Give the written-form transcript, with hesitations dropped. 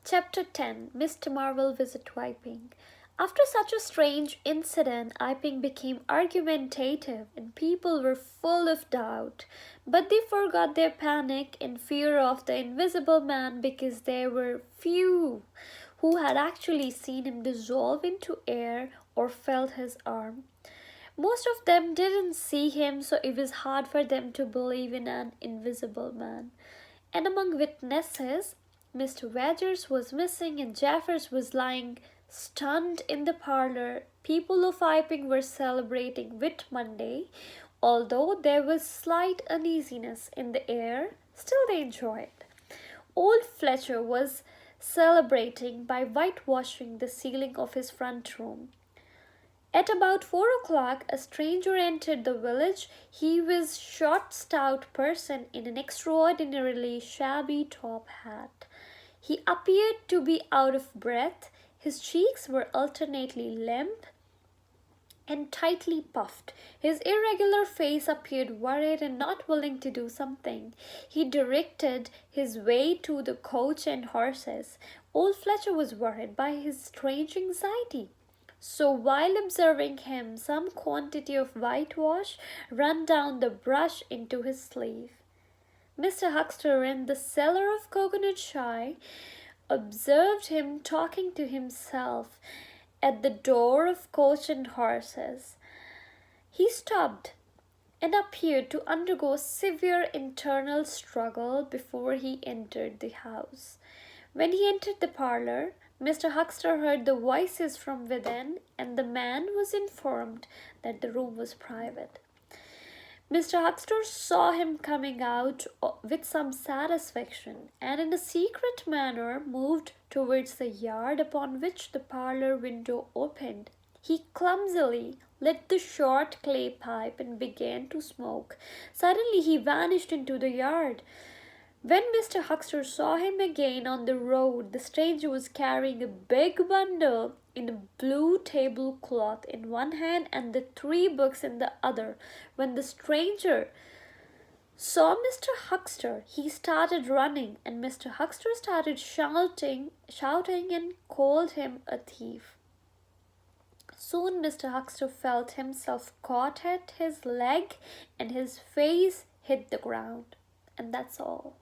Chapter 10 Mr. Marvel Visit Wiping. After such a strange incident, Iping became argumentative and people were full of doubt. But they forgot their panic in fear of the invisible man because there were few who had actually seen him dissolve into air or felt his arm. Most of them didn't see him, so it was hard for them to believe in an invisible man. And among witnesses, Mr. Rogers was missing and Jeffers was lying stunned in the parlor. People of Iping were celebrating Whit Monday. Although there was slight uneasiness in the air, still they enjoyed. Old Fletcher was celebrating by whitewashing the ceiling of his front room. At about 4 o'clock, a stranger entered the village. He was a short, stout person in an extraordinarily shabby top hat. He appeared to be out of breath. His cheeks were alternately limp and tightly puffed. His irregular face appeared worried and not willing to do something. He directed his way to the coach and horses. Old Fletcher was worried by his strange anxiety. So while observing him, some quantity of whitewash ran down the brush into his sleeve. Mr. Huxter in the cellar of Coconut Shy observed him talking to himself at the door of Coach and Horses. He stopped and appeared to undergo severe internal struggle before he entered the house. When he entered the parlor, Mr. Huxter heard the voices from within, and the man was informed that the room was private. Mr. Huxter saw him coming out with some satisfaction, and in a secret manner moved towards the yard upon which the parlor window opened. He clumsily lit the short clay pipe and began to smoke. Suddenly he vanished into the yard. When Mr. Huxter saw him again on the road, the stranger was carrying a big bundle in a blue tablecloth in one hand and the 3 books in the other. When the stranger saw Mr. Huxter, he started running, and Mr. Huxter started shouting and called him a thief. Soon Mr. Huxter felt himself caught at his leg and his face hit the ground. And that's all.